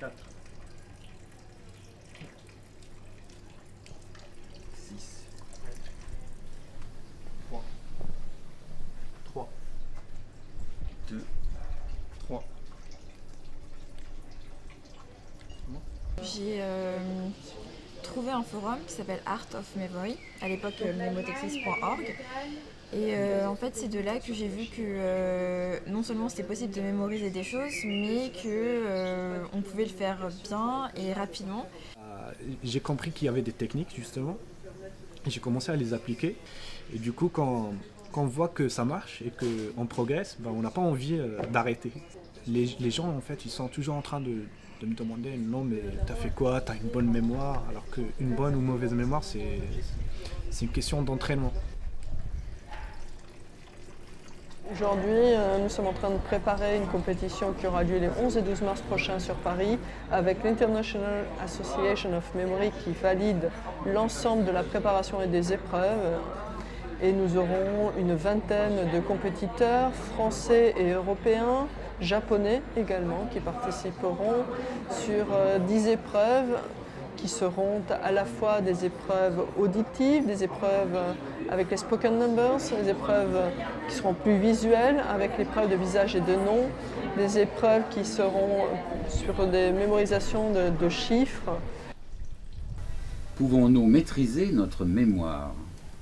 4, 6, 3, 3, 2, 3. J'ai trouvé un forum qui s'appelle Art of Memory, à l'époque mnemotexis.org. Et en fait, c'est de là que j'ai vu que non seulement c'était possible de mémoriser des choses, mais que on pouvait le faire bien et rapidement. J'ai compris qu'il y avait des techniques justement, et j'ai commencé à les appliquer. Et du coup, quand on voit que ça marche et qu'on progresse, ben, on n'a pas envie d'arrêter. Les gens, en fait, ils sont toujours en train de me demander non, mais t'as fait quoi, t'as une bonne mémoire, alors qu'une bonne ou mauvaise mémoire, c'est une question d'entraînement. Aujourd'hui, nous sommes en train de préparer une compétition qui aura lieu les 11 et 12 mars prochains sur Paris avec l'International Association of Memory qui valide l'ensemble de la préparation et des épreuves. Et nous aurons une vingtaine de compétiteurs français et européens, japonais également, qui participeront sur 10 épreuves qui seront à la fois des épreuves auditives, des épreuves avec les spoken numbers, des épreuves qui seront plus visuelles avec l'épreuve de visage et de nom, des épreuves qui seront sur des mémorisations de chiffres. Pouvons-nous maîtriser notre mémoire ?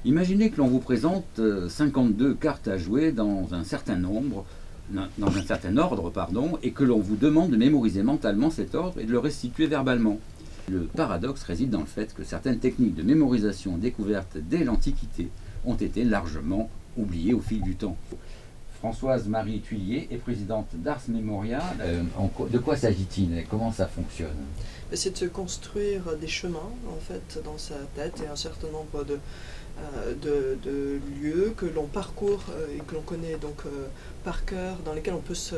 Imaginez que l'on vous présente 52 cartes à jouer dans un certain ordre, et que l'on vous demande de mémoriser mentalement cet ordre et de le restituer verbalement. Le paradoxe réside dans le fait que certaines techniques de mémorisation découvertes dès l'Antiquité ont été largement oubliées au fil du temps. Françoise-Marie Thuillier est présidente d'Ars Memoria. De quoi s'agit-il et comment ça fonctionne ? C'est de se construire des chemins en fait dans sa tête et un certain nombre de lieux que l'on parcourt et que l'on connaît donc par cœur, dans lesquels on peut se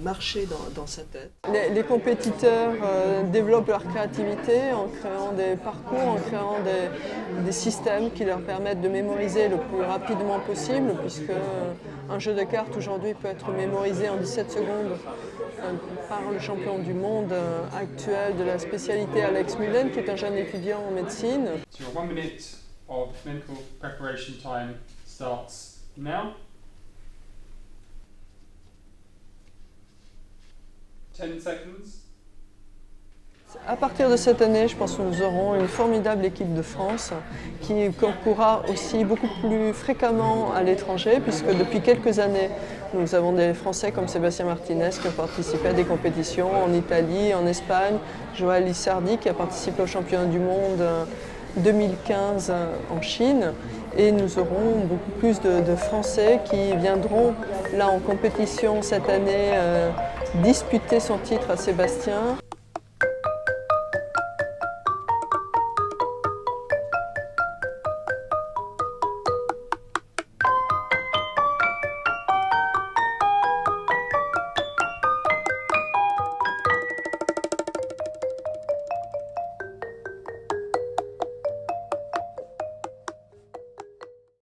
marcher dans sa tête. Les compétiteurs développent leur créativité en créant des parcours, en créant des systèmes qui leur permettent de mémoriser le plus rapidement possible, puisque un jeu de cartes aujourd'hui peut être mémorisé en 17 secondes par le champion du monde actuel de la spécialité Alex Mullen, qui est un jeune étudiant en médecine. Your 1 minute of mental preparation time starts now. 10 seconds. À partir de cette année, je pense que nous aurons une formidable équipe de France qui concourra aussi beaucoup plus fréquemment à l'étranger, puisque depuis quelques années, nous avons des Français comme Sébastien Martinez qui ont participé à des compétitions en Italie, en Espagne, Joël Lissardi qui a participé au championnat du monde 2015 en Chine, et nous aurons beaucoup plus de Français qui viendront là en compétition cette année disputer son titre à Sébastien.